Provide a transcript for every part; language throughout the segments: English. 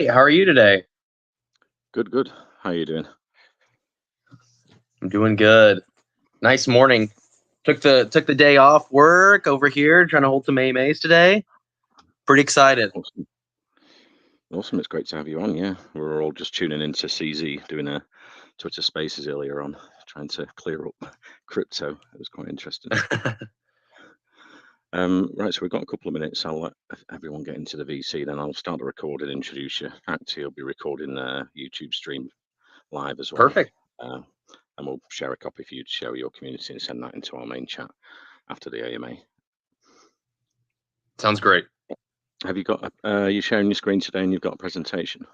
How are you today? Good. How are you doing? I'm doing good. Nice morning. Took the day off work over here, trying to hold some AMAs today. Pretty excited. Awesome. It's great to have you on. Yeah, we were all just tuning into CZ doing a Twitter Spaces earlier on, trying to clear up crypto. It was quite interesting. Right, so we've got a couple of minutes. I'll let everyone get into the VC, then I'll start the record and introduce you. Actually, I'll be recording the YouTube stream live as well. Perfect. And we'll share a copy for you to share with your community and send that into our main chat after the AMA. Sounds great. Have you got? Are you sharing your screen today, and you've got a presentation?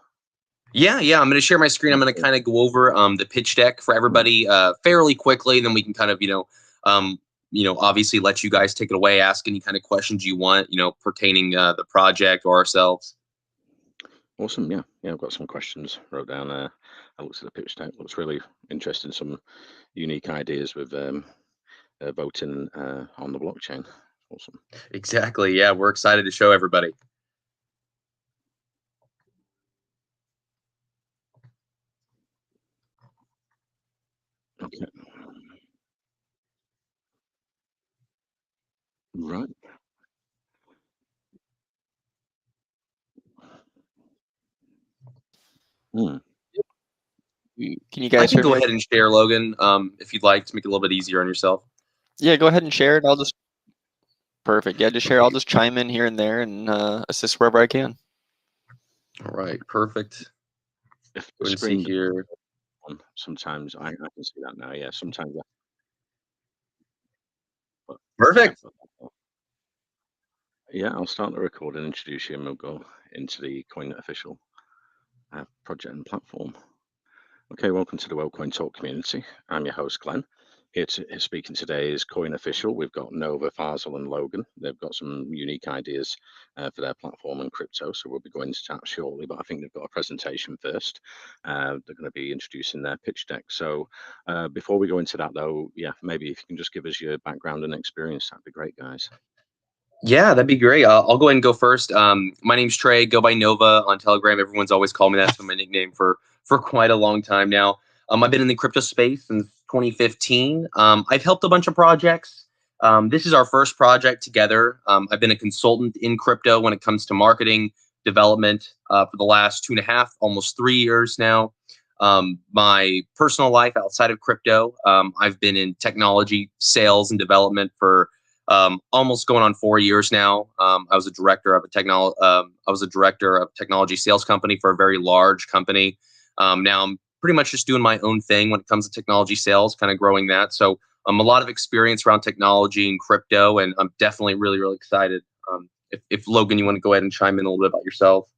Yeah. I'm going to share my screen. I'm going to kind of go over the pitch deck for everybody fairly quickly. Then we can kind of obviously let you guys take it away, ask any kind of questions you want, pertaining the project or ourselves. Awesome. Yeah. I've got some questions wrote down. I looked at the pitch deck. Looks really interesting. Some unique ideas with voting on the blockchain. Awesome. Exactly. Yeah, we're excited to show everybody. Okay. Right. Can you I guys can hear go me? ahead and share, Logan, if you'd like to make it a little bit easier on yourself. Yeah, go ahead and share it. Perfect. Yeah, just share. I'll just chime in here and there and assist wherever I can. All right, perfect. If Go the and see screen here. sometimes I can see that now. Yeah. Sometimes. Perfect. Yeah, I'll start the record and introduce you, and we'll go into the Coin Official project and platform. Okay, welcome to the WellCoin Talk community. I'm your host, Glenn. Here speaking today is Coin Official. We've got Nova, Faisal, and Logan. They've got some unique ideas for their platform and crypto, so we'll be going into that shortly. But I think they've got a presentation first. They're going to be introducing their pitch deck. So before we go into that, though, yeah, maybe if you can just give us your background and experience, that'd be great, guys. Yeah, that'd be great. I'll go ahead and go first. My name's Trey. Go by Nova on Telegram. Everyone's always called me that. That's been my nickname for quite a long time now. I've been in the crypto space since 2015. I've helped a bunch of projects. This is our first project together. I've been a consultant in crypto when it comes to marketing development for the last 2.5, almost 3 years now. My personal life outside of crypto, I've been in technology sales and development for almost going on 4 years now. I was a director of a technology sales company for a very large company. Now I'm pretty much just doing my own thing when it comes to technology sales, kind of growing that. So a lot of experience around technology and crypto, and I'm definitely really, really excited. If Logan, you want to go ahead and chime in a little bit about yourself.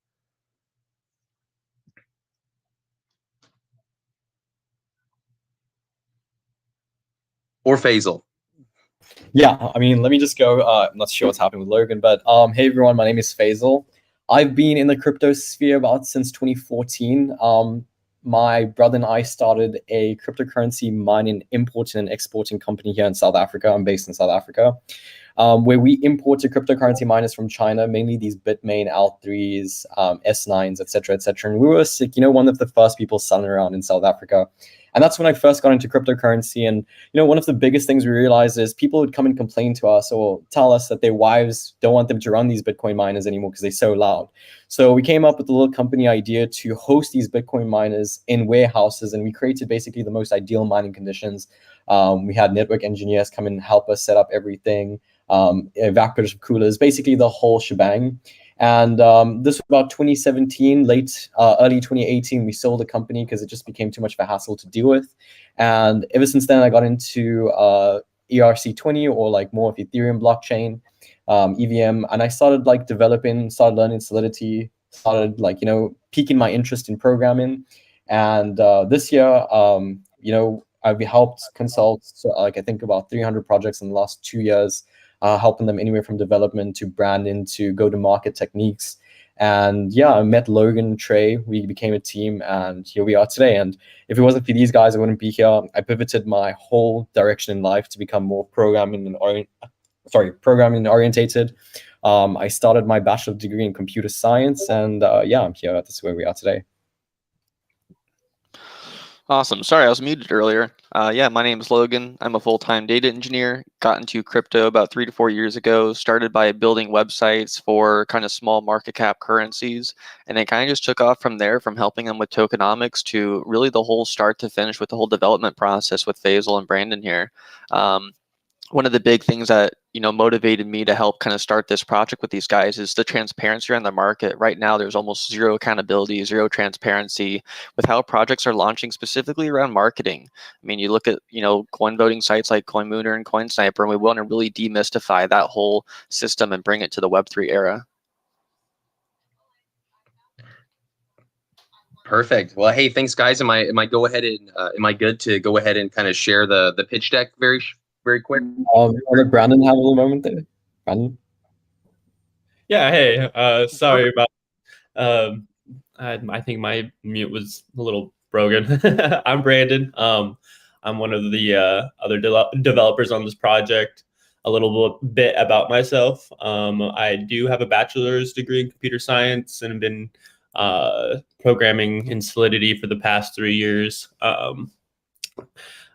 Or Faisal. Yeah, I mean, let me just go. I'm not sure what's happening with Logan, but hey everyone, my name is Faisal. I've been in the crypto sphere about since 2014. My brother and I started a cryptocurrency mining, importing and exporting company here in South Africa. I'm based in South Africa, where we imported cryptocurrency miners from China, mainly these Bitmain L3s, S9s, etc., etc. And we were one of the first people selling around in South Africa. And that's when I first got into cryptocurrency. And, one of the biggest things we realized is people would come and complain to us or tell us that their wives don't want them to run these Bitcoin miners anymore because they're so loud. So we came up with a little company idea to host these Bitcoin miners in warehouses. And we created basically the most ideal mining conditions. We had network engineers come and help us set up everything, evaporative coolers, basically the whole shebang. And this was about 2017, early 2018, we sold the company because it just became too much of a hassle to deal with. And ever since then, I got into ERC20 or like more of Ethereum blockchain, EVM. And I started started learning Solidity, started piquing my interest in programming. And this year, I've helped consult, I think about 300 projects in the last 2 years. Helping them anywhere from development to branding to go-to-market techniques. And yeah, I met Logan and Trey. We became a team, and here we are today. And if it wasn't for these guys, I wouldn't be here. I pivoted my whole direction in life to become more programming orientated. I started my bachelor's degree in computer science, and yeah, I'm here. That's where we are today. Awesome. Sorry, I was muted earlier. Yeah, my name is Logan. I'm a full-time data engineer. Got into crypto about 3 to 4 years ago. Started by building websites for kind of small market cap currencies, and it kind of just took off from there, from helping them with tokenomics to really the whole start to finish with the whole development process with Faisal and Brandon here. One of the big things that motivated me to help kind of start this project with these guys is the transparency on the market. Right now, there's almost zero accountability, zero transparency with how projects are launching, specifically around marketing. I mean, you look at coin voting sites like CoinMooner and CoinSniper, and we want to really demystify that whole system and bring it to the Web3 era. Perfect. Well, hey, thanks, guys. Am I go ahead and am I good to go ahead and kind of share the pitch deck very quick? I'll let Brandon have a little moment there. Brandon? Yeah, hey, sorry about I think my mute was a little broken. I'm Brandon. I'm one of the other developers on this project. A little bit about myself. I do have a bachelor's degree in computer science and have been programming in Solidity for the past 3 years.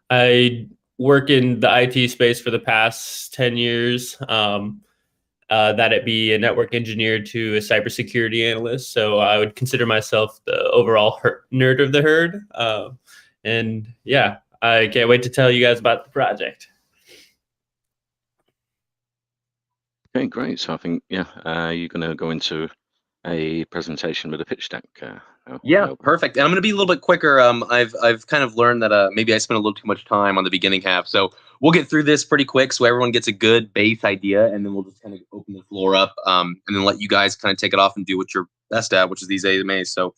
I work in the IT space for the past 10 years. That it be a network engineer to a cybersecurity analyst. So I would consider myself the overall nerd of the herd. And yeah, I can't wait to tell you guys about the project. Okay, great. So I think, yeah, you're going to go into a presentation with a pitch deck. Yeah, perfect. And I'm going to be a little bit quicker. I've kind of learned that maybe I spent a little too much time on the beginning half. So we'll get through this pretty quick so everyone gets a good base idea, and then we'll just kind of open the floor up and then let you guys kind of take it off and do what you're best at, which is these AMAs. So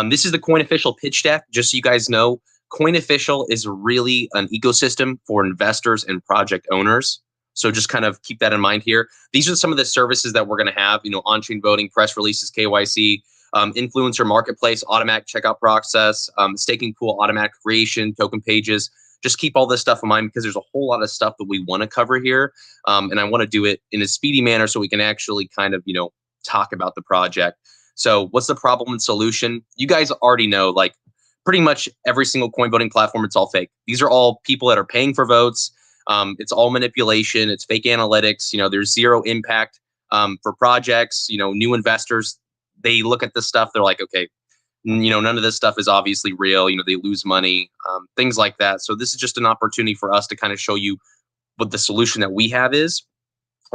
this is the Coin Official pitch deck. Just so you guys know, Coin Official is really an ecosystem for investors and project owners. So just kind of keep that in mind here. These are some of the services that we're going to have, on-chain voting, press releases, KYC, influencer marketplace, automatic checkout process, staking pool, automatic creation, token pages. Just keep all this stuff in mind because there's a whole lot of stuff that we want to cover here. And I want to do it in a speedy manner so we can actually kind of, talk about the project. So what's the problem and solution? You guys already know, like pretty much every single coin voting platform, it's all fake. These are all people that are paying for votes. It's all manipulation. It's fake analytics. There's zero impact for projects. New investors, they look at this stuff. They're like, okay, none of this stuff is obviously real. They lose money, things like that. So this is just an opportunity for us to kind of show you what the solution that we have is.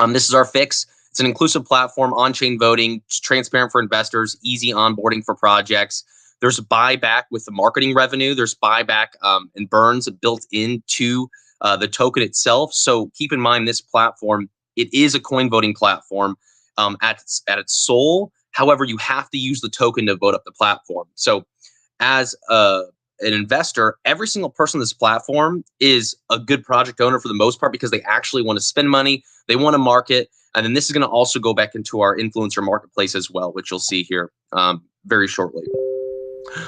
This is our fix. It's an inclusive platform, on-chain voting, transparent for investors, easy onboarding for projects. There's buyback with the marketing revenue. There's buyback and burns built into the token itself. So keep in mind this platform, it is a coin voting platform at its soul. However, you have to use the token to vote up the platform. So as an investor, every single person on this platform is a good project owner for the most part because they actually want to spend money. They want to market. And then this is going to also go back into our influencer marketplace as well, which you'll see here very shortly.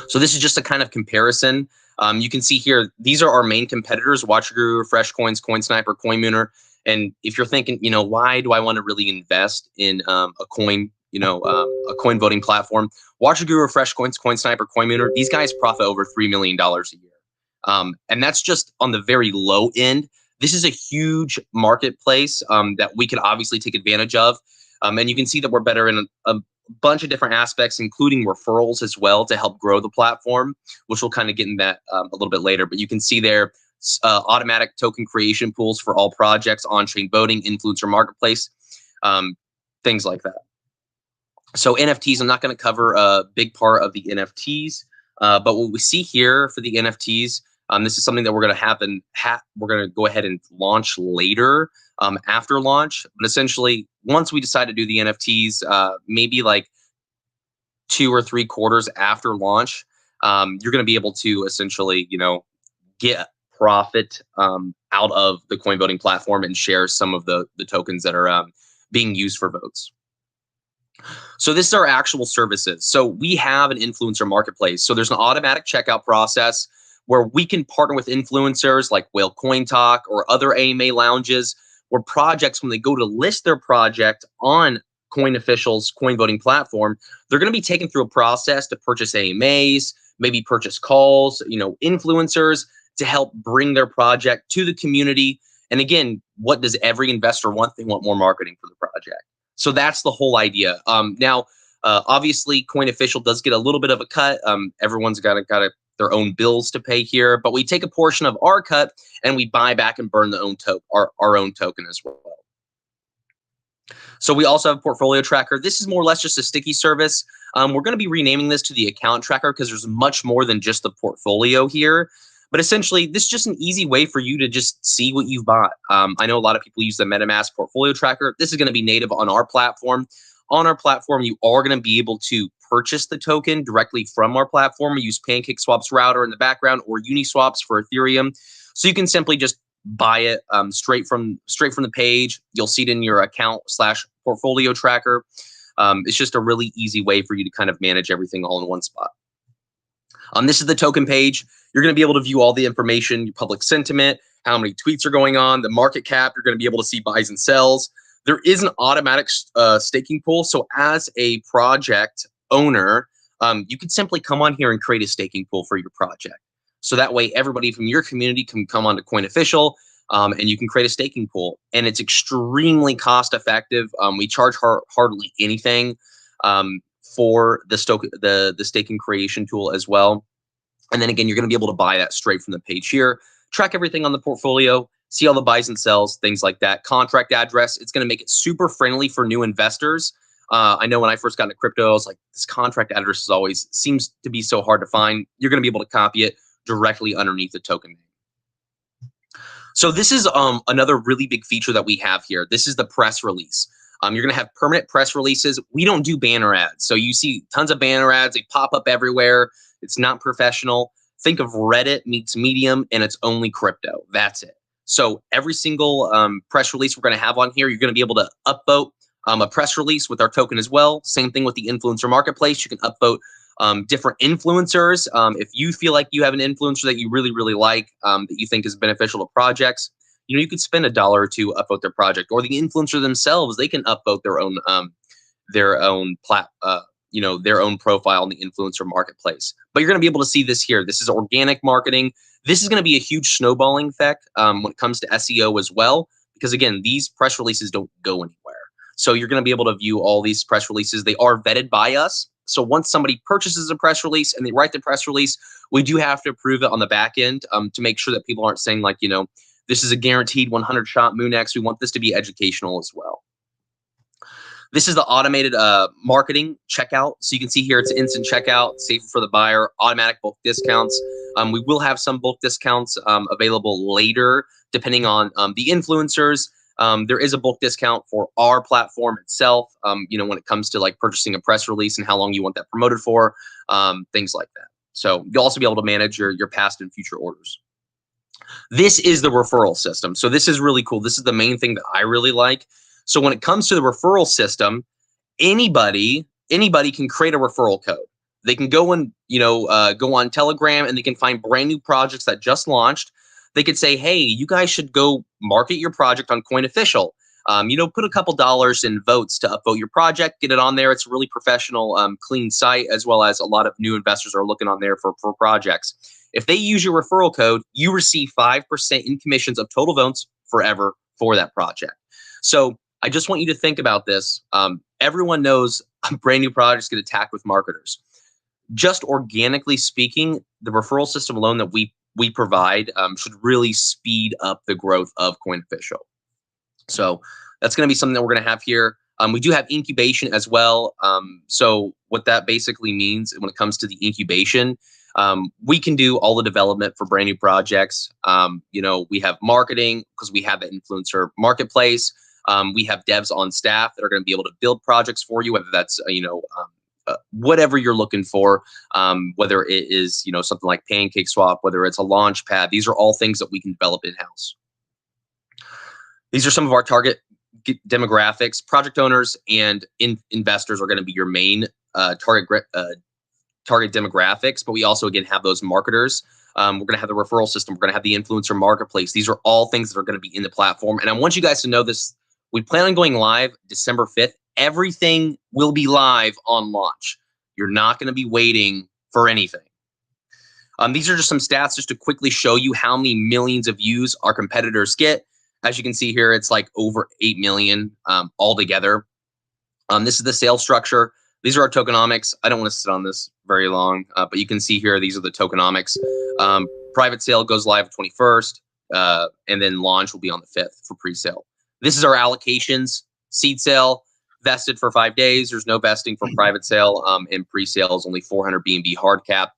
So this is just a kind of comparison. You can see here, these are our main competitors: WatcherGuru, Fresh Coins, CoinSniper, CoinMooner. And if you're thinking, why do I want to really invest in a coin, a coin voting platform? WatcherGuru, Fresh Coins, CoinSniper, CoinMooner, these guys profit over $3 million a year. And that's just on the very low end. This is a huge marketplace that we could obviously take advantage of. And you can see that we're better in a bunch of different aspects, including referrals as well to help grow the platform, which we'll kind of get in that a little bit later. But you can see there automatic token creation pools for all projects, on-chain voting, influencer marketplace, things like that. So NFTs, I'm not going to cover a big part of the NFTs, but what we see here for the NFTs, this is something that we're going to we're going to go ahead and launch later after launch. But essentially, once we decide to do the NFTs, maybe like 2 or 3 quarters after launch, you're going to be able to essentially, get profit out of the coin voting platform and share some of the tokens that are being used for votes. So this is our actual services. So we have an influencer marketplace. So there's an automatic checkout process where we can partner with influencers like Whale Coin Talk or other AMA lounges, where projects, when they go to list their project on Coin Official's coin voting platform, they're going to be taken through a process to purchase AMAs, maybe purchase calls, influencers to help bring their project to the community. And again, what does every investor want? They want more marketing for the project. So that's the whole idea. Now, obviously, Coin Official does get a little bit of a cut. Everyone's got their own bills to pay here, but we take a portion of our cut and we buy back and burn our own token as well. So we also have a portfolio tracker. This is more or less just a sticky service. We're going to be renaming this to the account tracker because there's much more than just the portfolio here. But essentially, this is just an easy way for you to just see what you've bought. I know a lot of people use the MetaMask portfolio tracker. This is going to be native on our platform. On our platform, you are going to be able to purchase the token directly from our platform. We use PancakeSwap's router in the background or Uniswaps for Ethereum. So you can simply just buy it straight from the page. You'll see it in your account/portfolio tracker. It's just a really easy way for you to kind of manage everything all in one spot. This is the token page. You're going to be able to view all the information, your public sentiment, how many tweets are going on, the market cap. You're going to be able to see buys and sells. There is an automatic staking pool. So as a project owner, you can simply come on here and create a staking pool for your project. So that way, everybody from your community can come onto Coin Official, and you can create a staking pool. And it's extremely cost effective. We charge hardly anything for the staking creation tool as well. And then again, you're going to be able to buy that straight from the page here, track everything on the portfolio, see all the buys and sells, things like that. Contract address, it's going to make it super friendly for new investors. I know when I first got into crypto, I was like, this contract address always seems to be so hard to find. You're going to be able to copy it directly underneath the token name. So this is another really big feature that we have here. This is the press release. You're going to have permanent press releases. We don't do banner ads. So you see tons of banner ads. They pop up everywhere. It's not professional. Think of Reddit meets Medium, and it's only crypto. That's it. So every single press release we're going to have on here, you're going to be able to upvote a press release with our token as well. Same thing with the influencer marketplace. You can upvote different influencers. If you feel like you have an influencer that you really, really like, that you think is beneficial to projects, you could spend $1 or $2 upvote their project, or the influencer themselves, they can upvote their own their own profile in the influencer marketplace. But you're going to be able to see this here. This is organic marketing. This is going to be a huge snowballing effect when it comes to SEO as well, because again, these press releases don't go anywhere. So you're going to be able to view all these press releases. They are vetted by us. So once somebody purchases a press release and they write the press release, we do have to approve it on the back end to make sure that people aren't saying like, this is a guaranteed 100-shot Moonex. We want this to be educational as well. This is the automated marketing checkout. So you can see here, it's instant checkout, safer for the buyer, automatic bulk discounts. We will have some bulk discounts available later, depending on the influencers. There is a bulk discount for our platform itself, when it comes to like purchasing a press release and how long you want that promoted for, things like that. So you'll also be able to manage your past and future orders. This is the referral system. So this is really cool. This is the main thing that I really like. So when it comes to the referral system, anybody can create a referral code. They can go and go on Telegram and they can find brand new projects that just launched. They could say, hey, you guys should go market your project on Coin Official. Put a couple dollars in votes to upvote your project, get it on there. It's a really professional, clean site, as well as a lot of new investors are looking on there for projects. If they use your referral code, you receive 5% in commissions of total votes forever for that project. So I just want you to think about this. Everyone knows brand new projects get attacked with marketers. Just organically speaking, the referral system alone that we provide should really speed up the growth of Coin Official. So that's going to be something that we're going to have here. We do have incubation as well. So what that basically means when it comes to the incubation, we can do all the development for brand new projects. We have marketing because we have the influencer marketplace. We have devs on staff that are going to be able to build projects for you, whether that's, whatever you're looking for, whether it is, something like PancakeSwap, whether it's a launch pad. These are all things that we can develop in-house. These are some of our target demographics. Project owners and investors are going to be your main target demographics, but we also, again, have those marketers. We're going to have the referral system. We're going to have the influencer marketplace. These are all things that are going to be in the platform. And I want you guys to know this. We plan on going live December 5th. Everything will be live on launch. You're not going to be waiting for anything. These are just some stats just to quickly show you how many millions of views our competitors get. As you can see here, it's like over 8 million altogether. This is the sales structure. These are our tokenomics. I don't want to sit on this very long, but you can see here, these are the tokenomics. Private sale goes live 21st, and then launch will be on the 5th for pre-sale. This is our allocations. Seed sale, vested for 5 days. There's no vesting for private sale, and pre-sale is only 400 BNB hard cap.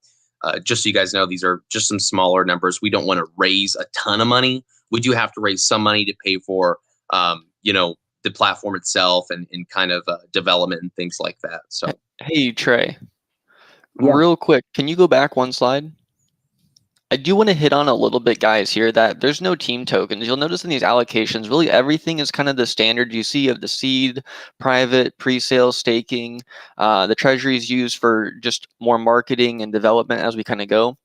Just so you guys know, these are just some smaller numbers. We don't want to raise a ton of money. We do have to raise some money to pay for, the platform itself and kind of development and things like that. So, hey Trey, Yeah. real quick, can you go back one slide? I do want to hit on a little bit, guys, here that there's no team tokens. You'll notice in these allocations, really everything is kind of the standard you see of the seed, private, pre-sale, staking. The treasury is used for just more marketing and development as we kind of go.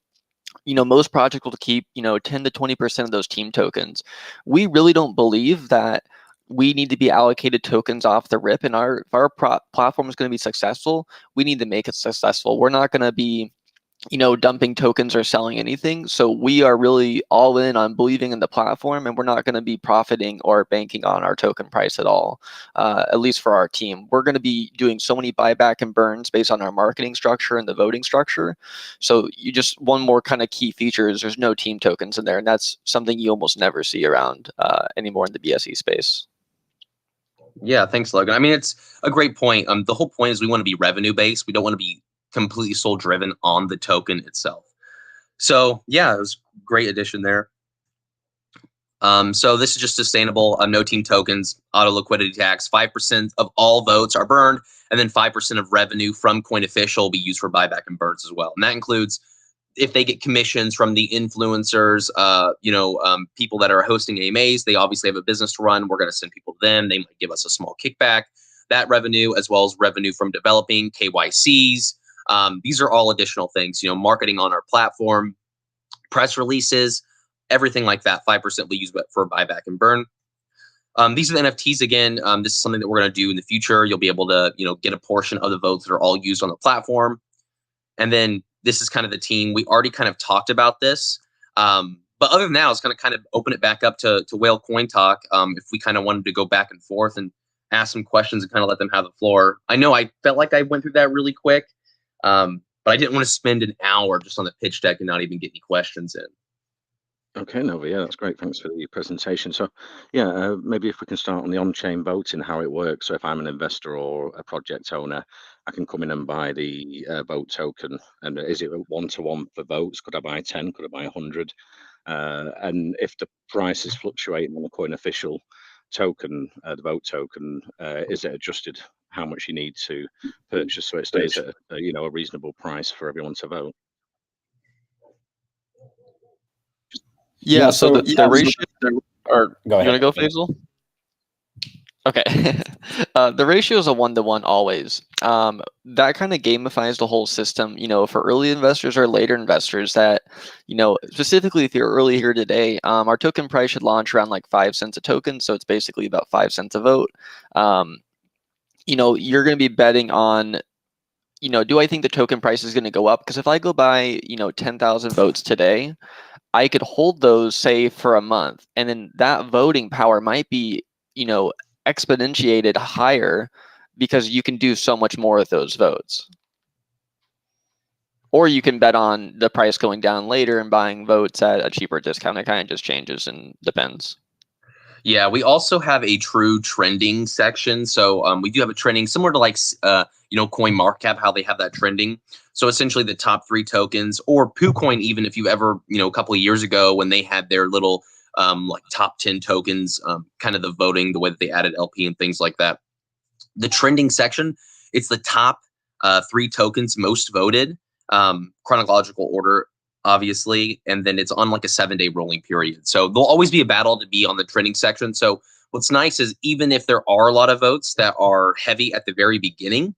Most projects will keep, 10 to 20% of those team tokens. We really don't believe that we need to be allocated tokens off the rip. And if our platform is going to be successful, we need to make it successful. We're not going to be dumping tokens or selling anything. So we are really all in on believing in the platform, and we're not going to be profiting or banking on our token price at all, at least for our team. We're going to be doing so many buyback and burns based on our marketing structure and the voting structure. So one more kind of key feature is there's no team tokens in there, and that's something you almost never see around anymore in the BSE space. Yeah, thanks, Logan. I mean, it's a great point. The whole point is we want to be revenue based. We don't want to be completely soul driven on the token itself. So yeah, it was a great addition there. So this is just sustainable. No team tokens, auto liquidity tax. 5% of all votes are burned, and then 5% of revenue from Coin Official will be used for buyback and burns as well. And that includes if they get commissions from the influencers, people that are hosting AMAs. They obviously have a business to run. We're going to send people to them. They might give us a small kickback. That revenue, as well as revenue from developing KYCs. These are all additional things, marketing on our platform, press releases, everything like that. 5% we use for buyback and burn. These are the NFTs again. This is something that we're going to do in the future. You'll be able to, get a portion of the votes that are all used on the platform. And then this is kind of the team. We already kind of talked about this. But other than that, I was going to kind of open it back up to Whale Coin Talk. If we kind of wanted to go back and forth and ask some questions and kind of let them have the floor. I know I felt like I went through that really quick. But I didn't want to spend an hour just on the pitch deck and not even get any questions in. Okay, Nova, yeah, that's great. Thanks for the presentation. So, yeah, maybe if we can start on the on-chain voting, how it works. So if I'm an investor or a project owner, I can come in and buy the vote token. And is it one-to-one for votes? Could I buy 10? Could I buy 100? And if the price is fluctuating on the Coin Official token, the vote token, is it adjusted how much you need to purchase so it stays at a reasonable price for everyone to vote? Yeah, so the ratio, or Go ahead. you want to go, Faisal? Okay. The ratio is a 1-to-1 always. That kind of gamifies the whole system, for early investors or later investors that, specifically if you're early here today, our token price should launch around like 5 cents a token. So it's basically about 5 cents a vote. You're going to be betting on, do I think the token price is going to go up? Because if I go buy, 10,000 votes today, I could hold those, say, for a month, and then that voting power might be, exponentiated higher because you can do so much more with those votes. Or you can bet on the price going down later and buying votes at a cheaper discount. It kind of just changes and depends. Yeah, we also have a true trending section. So we do have a trending similar to like, Coin Market Cap, how they have that trending. So essentially the top 3 tokens, or PooCoin, even if you ever, a couple of years ago when they had their little like top 10 tokens, kind of the voting, the way that they added LP and things like that. The trending section, it's the top 3 tokens most voted, chronological order, obviously, and then it's on like a 7-day rolling period. So there'll always be a battle to be on the trending section. So what's nice is even if there are a lot of votes that are heavy at the very beginning,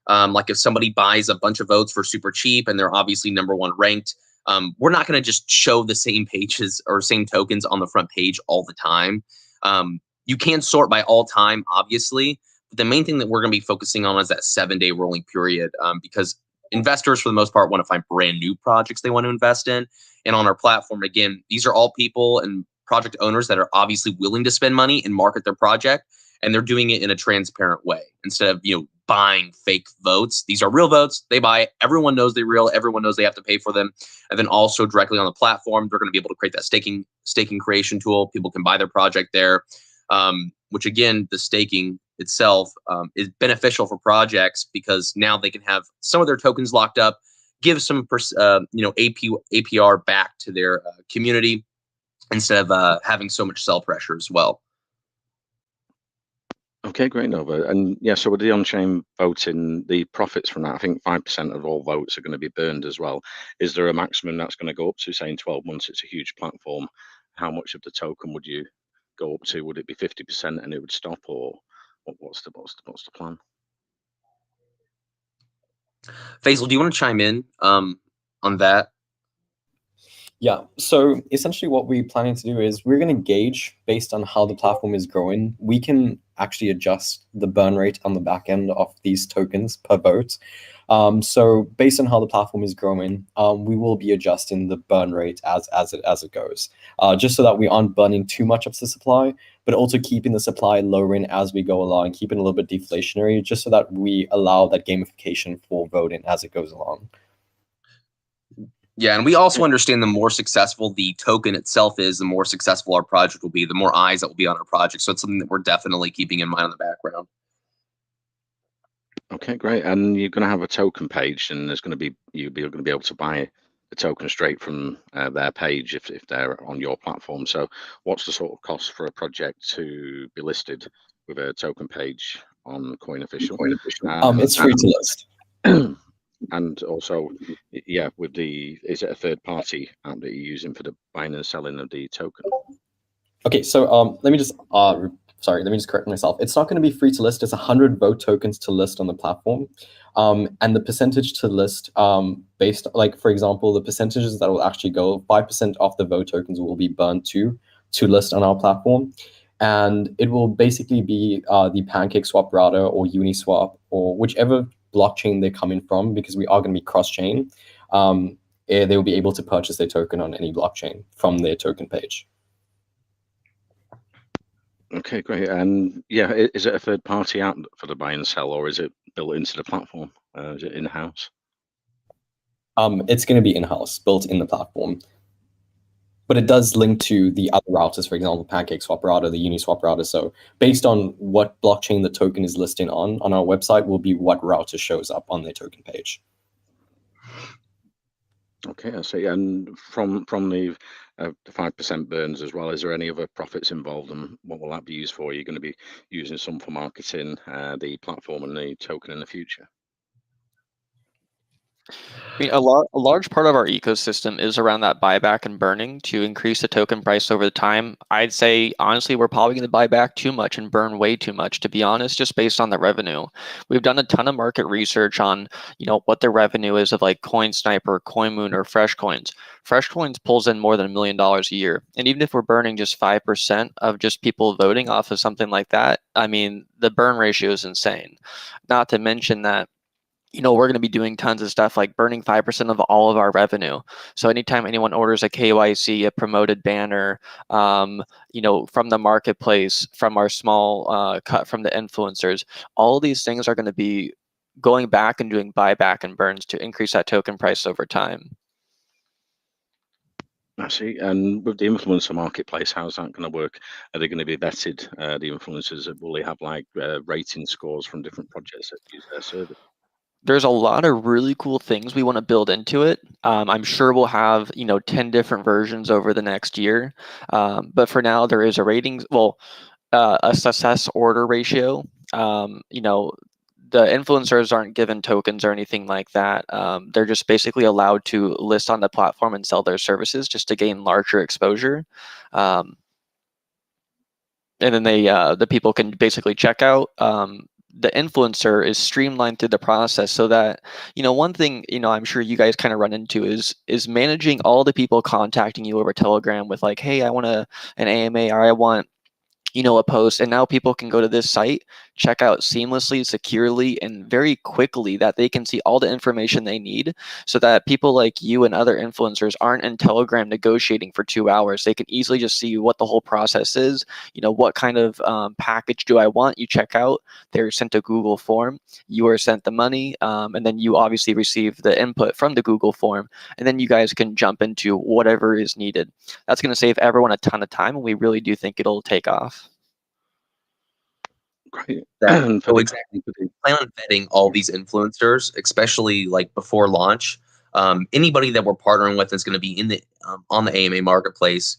like if somebody buys a bunch of votes for super cheap and they're obviously #1 ranked, we're not going to just show the same pages or same tokens on the front page all the time. You can sort by all time, obviously. But the main thing that we're going to be focusing on is that 7-day rolling period, because investors, for the most part, want to find brand new projects they want to invest in. And on our platform, again, these are all people and project owners that are obviously willing to spend money and market their project, and they're doing it in a transparent way instead of buying fake votes. These are real votes. They buy it. Everyone knows they're real. Everyone knows they have to pay for them. And then also directly on the platform, they're going to be able to create that staking creation tool. People can buy their project there, which again, the staking itself is beneficial for projects because now they can have some of their tokens locked up, give some APR back to their community instead of having so much sell pressure as well. Okay, great, Nova. And yeah, so with the on-chain voting, the profits from that, I think 5% of all votes are going to be burned as well. Is there a maximum that's going to go up to, say, in 12 months? It's a huge platform. How much of the token would you go up to? Would it be 50% and it would stop, or what's the plan? Faisal, do you want to chime in on that? Yeah, so essentially what we're planning to do is we're going to gauge based on how the platform is growing. We can actually adjust the burn rate on the back end of these tokens per vote. So based on how the platform is growing, we will be adjusting the burn rate as it goes, just so that we aren't burning too much of the supply, but also keeping the supply lowering as we go along, keeping it a little bit deflationary, just so that we allow that gamification for voting as it goes along. Yeah, and we also understand the more successful the token itself is, the more successful our project will be, the more eyes that will be on our project. So it's something that we're definitely keeping in mind in the background. Okay, great. And you're going to have a token page, and there's going to be you're going to be able to buy the token straight from their page if they're on your platform. So what's the sort of cost for a project to be listed with a token page on Coin Official? It's free to list. And also, yeah, is it a third party app that you're using for the buying and selling of the token? Okay, so let me just correct myself. It's not going to be free to list. It's 100 vote tokens to list on the platform, and the percentage to list based, like for example, the percentages that will actually go, 5% of the vote tokens will be burned to list on our platform, and it will basically be the PancakeSwap router or Uniswap or whichever blockchain they're coming from, because we are going to be cross-chain. They will be able to purchase their token on any blockchain from their token page. Okay, great. And yeah, is it a third-party app for the buy and sell, or is it built into the platform? Is it in-house? It's going to be in-house, built in the platform. But it does link to the other routers, for example, PancakeSwap router, the Uniswap router. So based on what blockchain the token is listing on our website will be what router shows up on their token page. Okay, I see. And from the 5% burns as well, is there any other profits involved, and what will that be used for? Are you going to be using some for marketing the platform and the token in the future? I mean, a large part of our ecosystem is around that buyback and burning to increase the token price over the time. I'd say, honestly, we're probably going to buy back too much and burn way too much, to be honest, just based on the revenue. We've done a ton of market research on, what the revenue is of like CoinSniper, CoinMoon, or Fresh Coins. Fresh Coins pulls in more than $1 million a year. And even if we're burning just 5% of just people voting off of something like that, I mean, the burn ratio is insane. Not to mention that we're going to be doing tons of stuff like burning 5% of all of our revenue. So anytime anyone orders a KYC, a promoted banner, from the marketplace, from our small cut from the influencers, all of these things are going to be going back and doing buyback and burns to increase that token price over time. I see. And with the influencer marketplace, how's that going to work? Are they going to be vetted, the influencers? Will they have like rating scores from different projects that use their service? There's a lot of really cool things we want to build into it. I'm sure we'll have 10 different versions over the next year, but for now there is a a success order ratio. The influencers aren't given tokens or anything like that. They're just basically allowed to list on the platform and sell their services just to gain larger exposure. And then the people can basically check out. the influencer is streamlined through the process, so that, one thing, I'm sure you guys kind of run into is managing all the people contacting you over Telegram with like, hey, I want an AMA, or I want a post, and now people can go to this site, check out seamlessly, securely, and very quickly, that they can see all the information they need, so that people like you and other influencers aren't in Telegram negotiating for 2 hours. They can easily just see what the whole process is. What kind of package do I want? You check out, they're sent a Google form, you are sent the money, and then you obviously receive the input from the Google form, and then you guys can jump into whatever is needed. That's going to save everyone a ton of time, and we really do think it'll take off. Great. So exactly, plan on vetting all these influencers, especially like before launch. Anybody that we're partnering with is going to be in the on the AMA marketplace.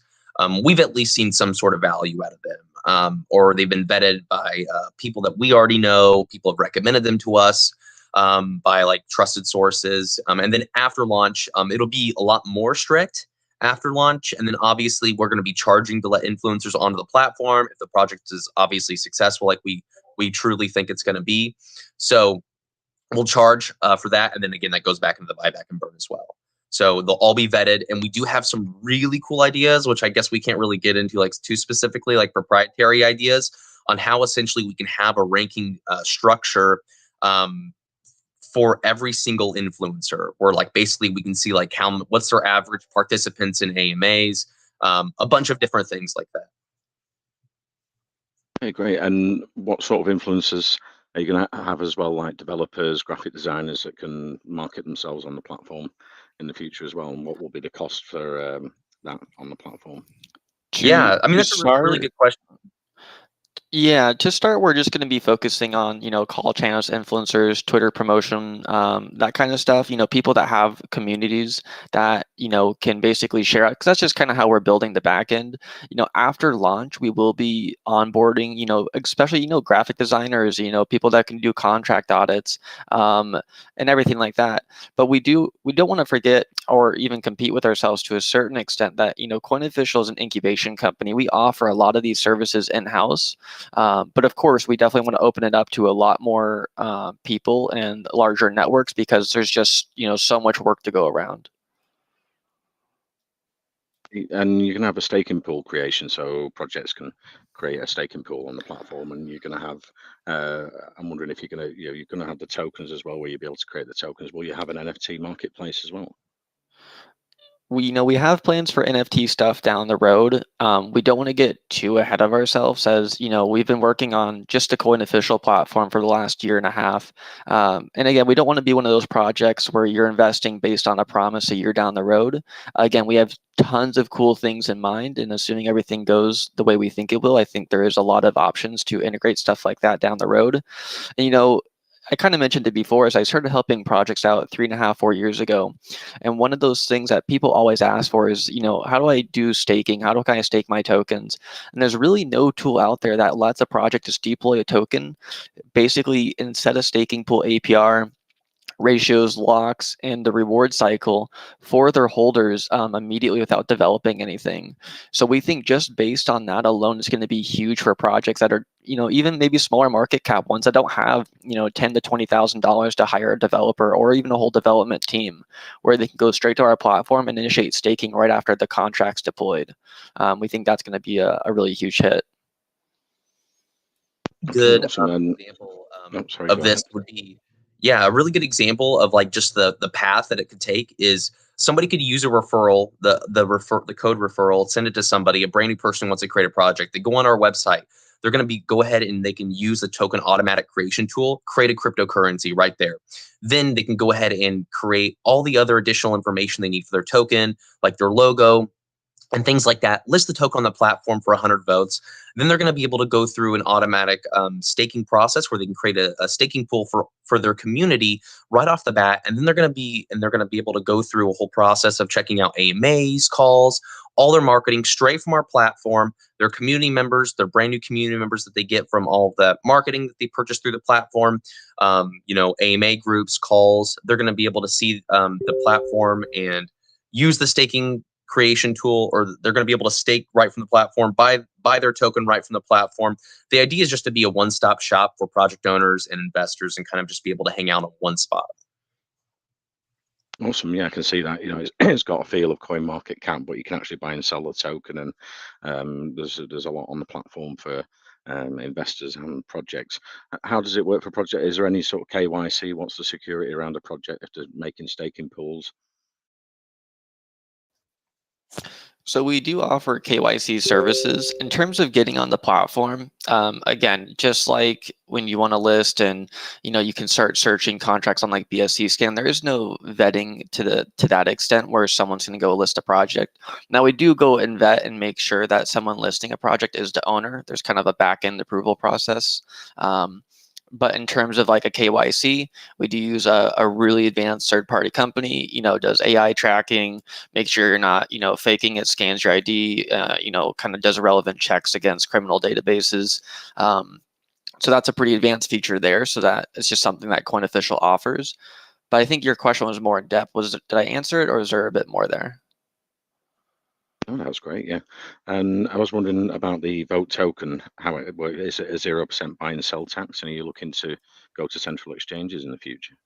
We've at least seen some sort of value out of them, or they've been vetted by people that we already know. People have recommended them to us by like trusted sources. And then after launch, it'll be a lot more strict after launch. And then obviously we're going to be charging to let influencers onto the platform if the project is obviously successful, like we truly think it's going to be. So we'll charge for that. And then again, that goes back into the buyback and burn as well. So they'll all be vetted. And we do have some really cool ideas, which I guess we can't really get into like too specifically, like proprietary ideas on how essentially we can have a ranking structure for every single influencer, where like basically we can see like what's their average participants in AMAs, a bunch of different things like that. Okay, great. And what sort of influencers are you going to have as well, like developers, graphic designers that can market themselves on the platform in the future as well? And what will be the cost for that on the platform? Yeah, I mean, that's a really good question. Yeah, to start, we're just going to be focusing on, call channels, influencers, Twitter promotion, that kind of stuff. People that have communities that, can basically share out, because that's just kind of how we're building the back end. After launch, we will be onboarding, especially, graphic designers, people that can do contract audits, and everything like that. But we don't want to forget or even compete with ourselves to a certain extent that, Coin Official is an incubation company. We offer a lot of these services in-house. But of course, we definitely want to open it up to a lot more people and larger networks, because there's just so much work to go around. And you can have a staking pool creation, so projects can create a staking pool on the platform, and you're going to have. I'm wondering if you're going to have the tokens as well, where you'll be able to create the tokens. Will you have an NFT marketplace as well? We have plans for NFT stuff down the road. We don't want to get too ahead of ourselves, as we've been working on just the Coin Official platform for the last year and a half. And again, we don't want to be one of those projects where you're investing based on a promise a year down the road. Again, we have tons of cool things in mind, and assuming everything goes the way we think it will, I think there is a lot of options to integrate stuff like that down the road. And I kind of mentioned it before, as I started helping projects out 3.5, 4 years ago. And one of those things that people always ask for is, how do I do staking? How do I stake my tokens? And there's really no tool out there that lets a project just deploy a token, basically instead of staking pool APR, ratios, locks, and the reward cycle for their holders immediately without developing anything. So we think just based on that alone is going to be huge for projects that are, even maybe smaller market cap ones that don't have, $10,000 to $20,000 to hire a developer or even a whole development team, where they can go straight to our platform and initiate staking right after the contract's deployed. We think that's going to be a really huge hit. Good awesome. example of this would be, a really good example of like just the path that it could take is somebody could use a referral, the code referral, send it to somebody, a brand new person wants to create a project. They go on our website. They're going to go ahead and they can use the token automatic creation tool, create a cryptocurrency right there. Then they can go ahead and create all the other additional information they need for their token, like their logo and things like that, list the token on the platform for 100 votes. Then they're going to be able to go through an automatic staking process where they can create a staking pool for their community right off the bat. And then they're going to be able to go through a whole process of checking out AMAs, calls, all their marketing straight from our platform, their community members, their brand new community members that they get from all of that marketing that they purchase through the platform, AMA groups, calls. They're going to be able to see the platform and use the staking creation tool, or they're going to be able to stake right from the platform, buy their token right from the platform. The idea is just to be a one-stop shop for project owners and investors, and kind of just be able to hang out in one spot. Awesome. Yeah, I can see that. It's got a feel of coin market cap, but you can actually buy and sell the token, and there's a lot on the platform for investors and projects. How does it work for project? Is there any sort of KYC? What's the security around a project if they're making staking pools? So we do offer KYC services in terms of getting on the platform. Again, just like when you want to list and you can start searching contracts on like BSC scan, there is no vetting to that extent where someone's going to go list a project. Now we do go and vet and make sure that someone listing a project is the owner. There's kind of a back end approval process. But in terms of like a KYC, we do use a really advanced third-party company, does AI tracking, make sure you're not, faking it, scans your ID, kind of does relevant checks against criminal databases. So that's a pretty advanced feature there. So that it's just something that Coin Official offers. But I think your question was more in depth. Did I answer it, or is there a bit more there? Oh, that was great, yeah. And I was wondering about the vote token, how it works. Is it a 0% buy and sell tax? And are you looking to go to central exchanges in the future?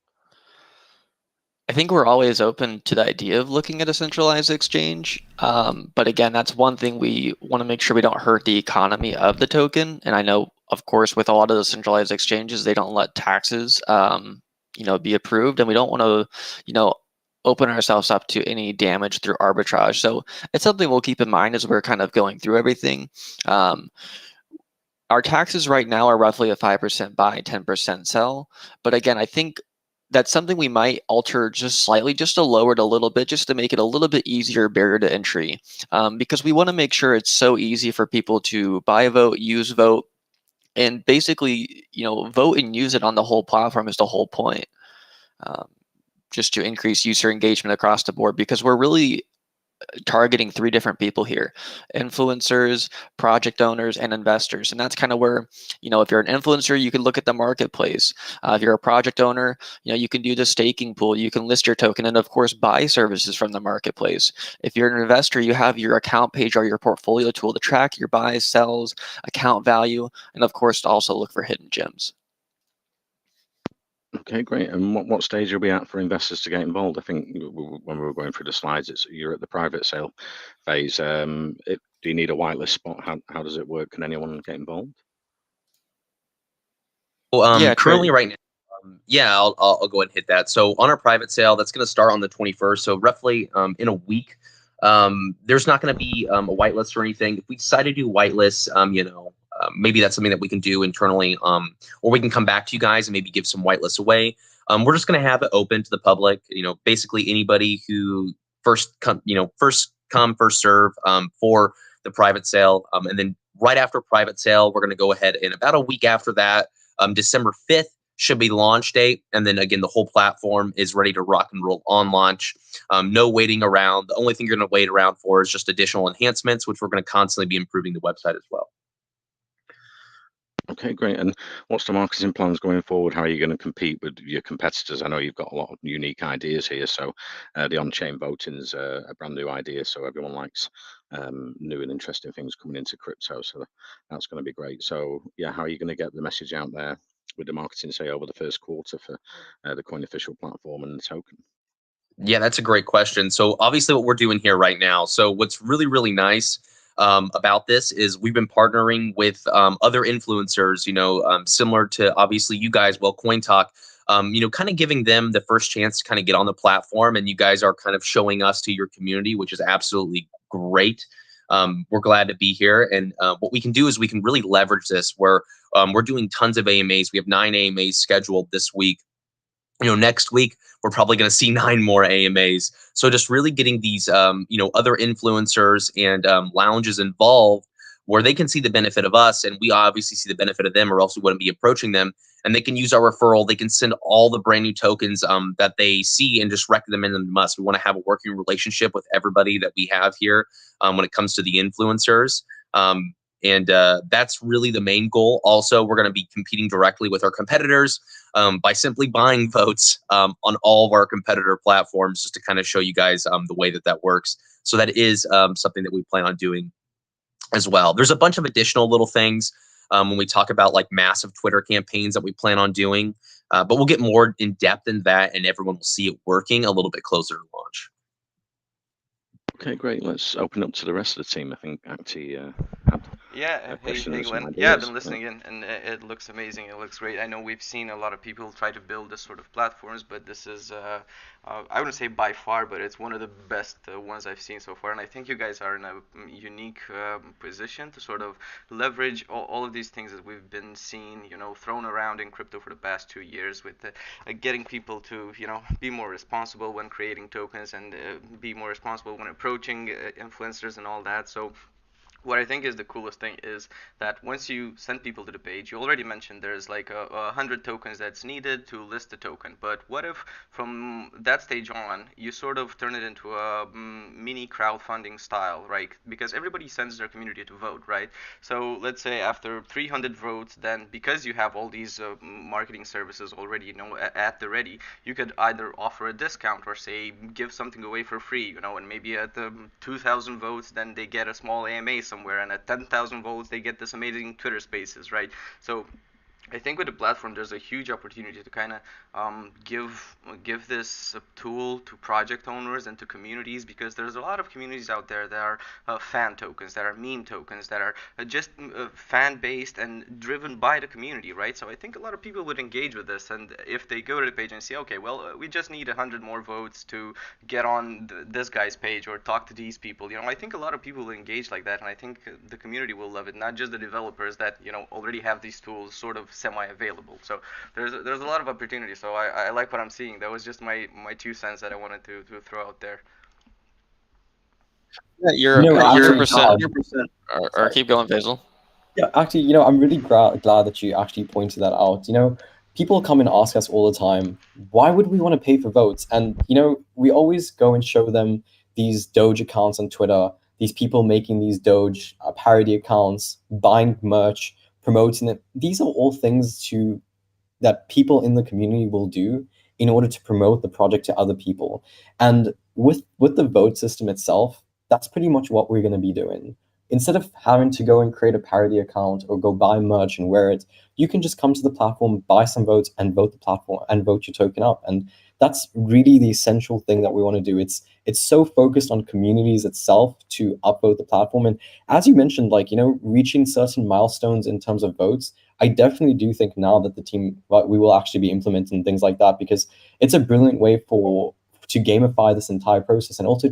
I think we're always open to the idea of looking at a centralized exchange. But again, that's one thing we want to make sure we don't hurt the economy of the token. And I know, of course, with a lot of the centralized exchanges, they don't let taxes, be approved. And we don't want to, open ourselves up to any damage through arbitrage. So it's something we'll keep in mind as we're kind of going through everything. Our taxes right now are roughly a 5% buy, 10% sell. But again, I think that's something we might alter just slightly, just to lower it a little bit, just to make it a little bit easier barrier to entry, because we want to make sure it's so easy for people to buy a vote, use vote, and basically, vote and use it on the whole platform is the whole point. Just to increase user engagement across the board, because we're really targeting three different people here: influencers, project owners, and investors. And that's kind of where, if you're an influencer, you can look at the marketplace. If you're a project owner, you can do the staking pool, you can list your token, and of course buy services from the marketplace. If you're an investor, you have your account page or your portfolio tool to track your buys, sells, account value, and of course to also look for hidden gems. Okay, great. And what stage are we at for investors to get involved? I think when we were going through the slides, you're at the private sale phase. Do you need a whitelist spot? How does it work? Can anyone get involved? Well, Yeah, currently Trey. right now, I'll go ahead and hit that. So on our private sale, that's going to start on the 21st. So roughly in a week. There's not going to be a whitelist or anything. If we decide to do whitelists, maybe that's something that we can do internally, or we can come back to you guys and maybe give some whitelists away. We're just going to have it open to the public. Basically anybody who first come, first serve for the private sale, and then right after private sale, we're going to go ahead and about a week after that, December 5th. Should be launch date. And then again, the whole platform is ready to rock and roll on launch. No waiting around. The only thing you're going to wait around for is just additional enhancements, which we're going to constantly be improving the website as well. Okay, great. And what's the marketing plans going forward? How are you going to compete with your competitors? I know you've got a lot of unique ideas here. So the on-chain voting is a brand new idea. So everyone likes new and interesting things coming into crypto. So that's going to be great. So yeah, how are you going to get the message out there with the marketing, say, over the first quarter for the Coin Official platform and the token? Yeah, that's a great question. So obviously what we're doing here right now. So what's really, really nice about this is we've been partnering with other influencers, similar to obviously you guys, well, Coin Talk, kind of giving them the first chance to kind of get on the platform. And you guys are kind of showing us to your community, which is absolutely great. We're glad to be here. And what we can do is we can really leverage this where we're doing tons of AMAs. We have 9 AMAs scheduled this week. Next week, we're probably going to see 9 more AMAs. So just really getting these, other influencers and lounges involved where they can see the benefit of us and we obviously see the benefit of them, or else we wouldn't be approaching them. And they can use our referral. They can send all the brand new tokens that they see and just recommend them to us. We want to have a working relationship with everybody that we have here when it comes to the influencers. And that's really the main goal. Also, we're going to be competing directly with our competitors by simply buying votes on all of our competitor platforms, just to kind of show you guys the way that that works. So that is something that we plan on doing as well. There's a bunch of additional little things when we talk about like massive Twitter campaigns that we plan on doing, but we'll get more in depth in that, and everyone will see it working a little bit closer to launch. Okay, great. Let's open up to the rest of the team. I think Acti had Yeah, a hey, question hey and some Glenn. Yeah, I've ideas. been listening in, and it looks amazing. It looks great. I know we've seen a lot of people try to build this sort of platforms, but this is, I wouldn't say by far, but it's one of the best ones I've seen so far. And I think you guys are in a unique position to sort of leverage all of these things that we've been seeing, thrown around in crypto for the past 2 years, with getting people to, be more responsible when creating tokens, and be more responsible when approaching influencers and all that. So what I think is the coolest thing is that once you send people to the page, you already mentioned there's like 100 tokens that's needed to list the token. But what if from that stage on, you sort of turn it into a mini crowdfunding style, right? Because everybody sends their community to vote, right? So let's say after 300 votes, then because you have all these marketing services already, at the ready, you could either offer a discount or say give something away for free, and maybe at the 2,000 votes, then they get a small AMA somewhere, and at 10,000 votes they get this amazing Twitter Spaces, right? So I think with the platform, there's a huge opportunity to kind of give this tool to project owners and to communities, because there's a lot of communities out there that are fan tokens, that are meme tokens, that are just fan based and driven by the community, right? So I think a lot of people would engage with this, and if they go to the page and see, okay, well, we just need 100 more votes to get on this guy's page or talk to these people, I think a lot of people will engage like that, and I think the community will love it, not just the developers that already have these tools sort of semi-available. So there's a lot of opportunity. So I like what I'm seeing. That was just my 2 cents that I wanted to throw out there. Yeah, you're You know, 100%. actually, Or keep going, Faisal. Yeah, actually, I'm really glad that you actually pointed that out. People come and ask us all the time, why would we want to pay for votes? And, we always go and show them these Doge accounts on Twitter, these people making these Doge parody accounts, buying merch, promoting it. These are all things that people in the community will do in order to promote the project to other people. And with the vote system itself, that's pretty much what we're going to be doing. Instead of having to go and create a parody account or go buy merch and wear it, you can just come to the platform, buy some votes, and vote the platform and vote your token up. And that's really the essential thing that we want to do. It's so focused on communities itself to upvote the platform. And as you mentioned, reaching certain milestones in terms of votes, I definitely do think now that the team, we will actually be implementing things like that, because it's a brilliant way to gamify this entire process, and also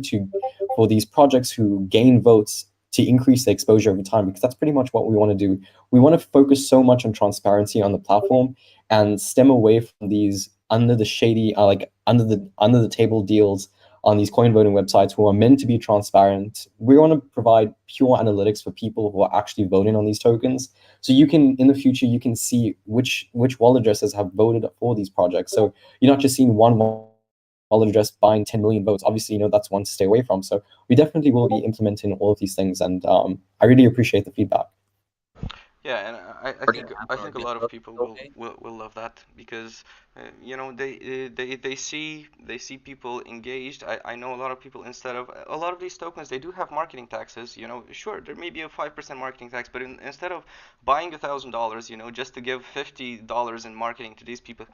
for these projects who gain votes to increase the exposure over time, because that's pretty much what we want to do. We want to focus so much on transparency on the platform and stem away from these under the shady, under the table deals on these coin voting websites who are meant to be transparent. We want to provide pure analytics for people who are actually voting on these tokens. So in the future, you can see which wallet addresses have voted for these projects. So you're not just seeing one wallet address buying 10 million votes. Obviously, that's one to stay away from. So we definitely will be implementing all of these things, and I really appreciate the feedback. Yeah, and I think a lot of people will love that, because they see people engaged. I know a lot of people, instead of a lot of these tokens, they do have marketing taxes. Sure, there may be a 5% marketing tax, but instead of buying $1,000, just to give $50 in marketing to these people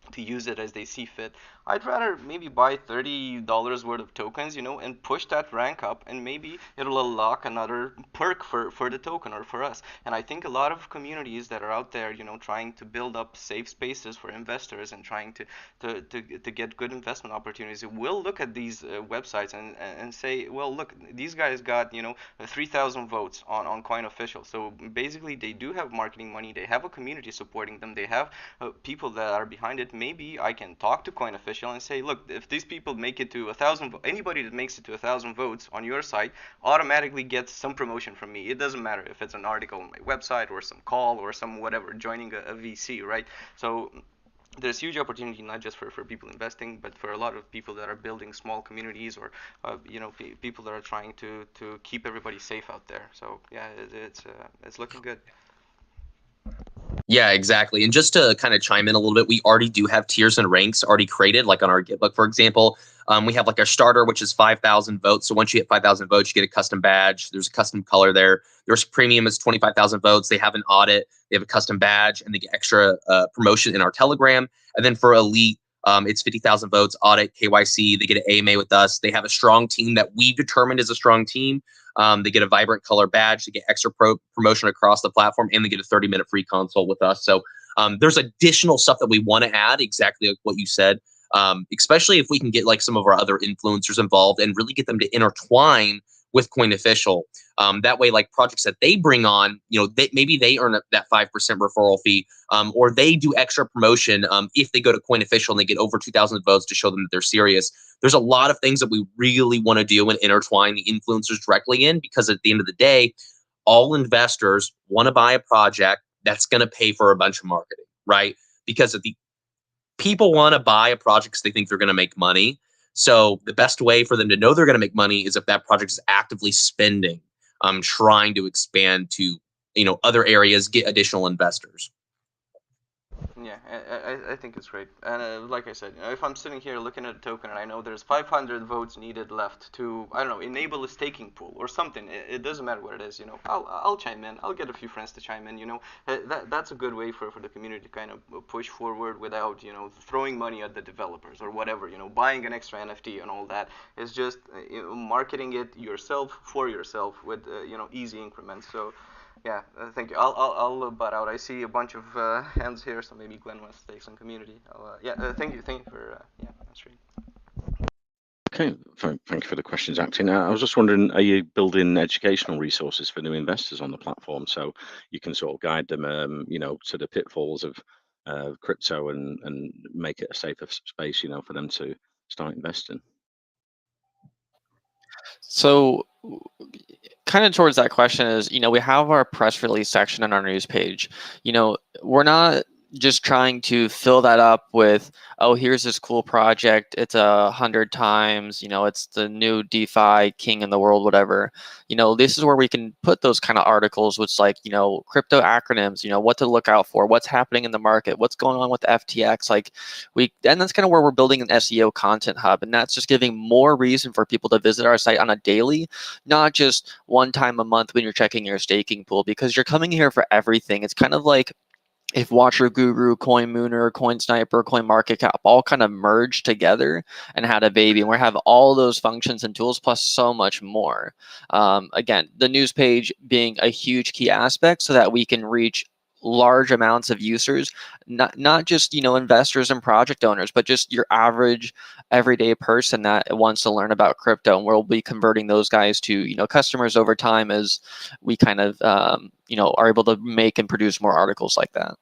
to use it as they see fit, I'd rather maybe buy $30 worth of tokens, and push that rank up, and maybe it'll unlock another perk for the token or for us. And I think a lot of communities that are out there, trying to build up safe spaces for investors and trying to get good investment opportunities, will look at these websites and say, well, look, these guys got 3,000 votes on Coin Official. So basically, they do have marketing money, they have a community supporting them, they have people that are behind it. Maybe I can talk to Coin Official and say, look, if these people make it to 1,000, anybody that makes it to 1,000 votes on your site automatically gets some promotion from me. It doesn't matter if it's an article on my website or some call or some whatever, joining a VC, right? So there's huge opportunity not just for people investing, but for a lot of people that are building small communities, or people that are trying to keep everybody safe out there. So yeah, it's looking good. Yeah, exactly. And just to kind of chime in a little bit, we already do have tiers and ranks already created, like on our Gitbook, for example. We have like our starter, which is 5,000 votes. So once you hit 5,000 votes, you get a custom badge. There's a custom color there. There's premium is 25,000 votes. They have an audit. They have a custom badge, and they get extra promotion in our Telegram. And then for elite, it's 50,000 votes, audit, KYC. They get an AMA with us. They have a strong team that we've determined is a strong team. They get a vibrant color badge. They get extra promotion across the platform, and they get a 30-minute free consult with us. So there's additional stuff that we want to add, exactly like what you said, especially if we can get like some of our other influencers involved and really get them to intertwine with Coin Official. That way, like projects that they bring on, maybe they earn that 5% referral fee, or they do extra promotion if they go to Coin Official and they get over 2,000 votes to show them that they're serious. There's a lot of things that we really want to do and intertwine the influencers directly in, because at the end of the day, all investors want to buy a project that's going to pay for a bunch of marketing, right? Because of the people want to buy a project because they think they're going to make money. So the best way for them to know they're going to make money is if that project is actively spending, trying to expand to other areas, get additional investors. Yeah, I think it's great. And like I said, if I'm sitting here looking at a token and I know there's 500 votes needed left to, I don't know, enable a staking pool or something, it doesn't matter what it is, I'll chime in. I'll get a few friends to chime in, that's a good way for the community to kind of push forward without, throwing money at the developers or whatever, buying an extra NFT and all that. It's just marketing it yourself for yourself with, easy increments. So yeah, thank you. I'll butt out. I see a bunch of hands here, so maybe Glenn wants to take some community. Thank you for that's great. Okay, thank you for the questions, Acting. I was just wondering, are you building educational resources for new investors on the platform so you can sort of guide them, to the pitfalls of crypto and make it a safer space, for them to start investing? So kind of towards that question is, we have our press release section on our news page. We're not just trying to fill that up with, oh, here's this cool project. It's 100 times, it's the new DeFi king in the world, whatever. This is where we can put those kind of articles, which like, crypto acronyms, what to look out for, what's happening in the market, what's going on with FTX. And that's kind of where we're building an SEO content hub. And that's just giving more reason for people to visit our site on a daily, not just one time a month when you're checking your staking pool, because you're coming here for everything. It's kind of like if Watcher Guru, Coin Mooner, Coin Sniper, Coin Market Cap all kind of merged together and had a baby, and we have all those functions and tools plus so much more. Again, the news page being a huge key aspect so that we can reach large amounts of users, not just investors and project owners, but just your average everyday person that wants to learn about crypto. And we'll be converting those guys to customers over time as we kind of are able to make and produce more articles like that.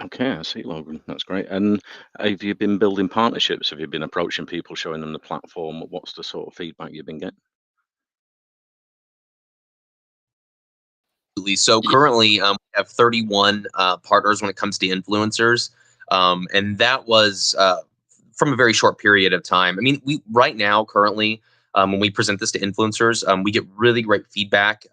Okay, I see, Logan. That's great. And have you been building partnerships? Have you been approaching people, showing them the platform? What's the sort of feedback you've been getting? So currently, we have 31 partners when it comes to influencers, and that was from a very short period of time. I mean, we right now currently, when we present this to influencers, we get really great feedback.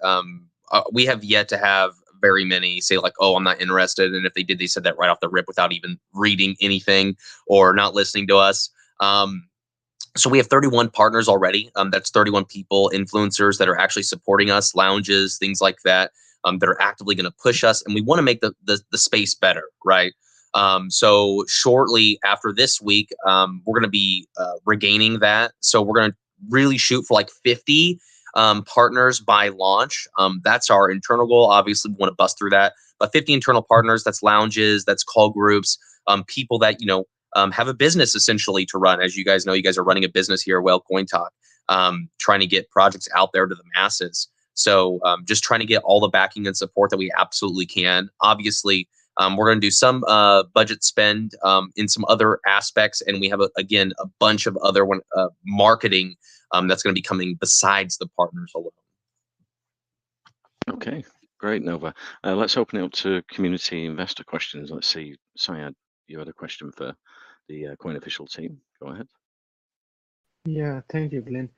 We have yet to have very many say like, "Oh, I'm not interested," and if they did, they said that right off the rip without even reading anything or not listening to us. So we have 31 partners already. That's 31 people, influencers that are actually supporting us, lounges, things like that. That are actively going to push us, and we want to make the space better, right? So shortly after this week, we're going to be regaining that. So we're going to really shoot for like 50 partners by launch. That's our internal goal. Obviously, we want to bust through that, but 50 internal partners. That's lounges, that's call groups, people that have a business essentially to run. As you guys know, you guys are running a business here at Whale Coin Talk, trying to get projects out there to the masses. So just trying to get all the backing and support that we absolutely can. Obviously, we're going to do some budget spend in some other aspects. And we have, again, a bunch of other marketing that's going to be coming besides the partners alone. Okay, Great, Nova. Let's open it up to community investor questions. Let's see, Syed, you had a question for the Coin Official team. Go ahead. Yeah, thank you, Glenn.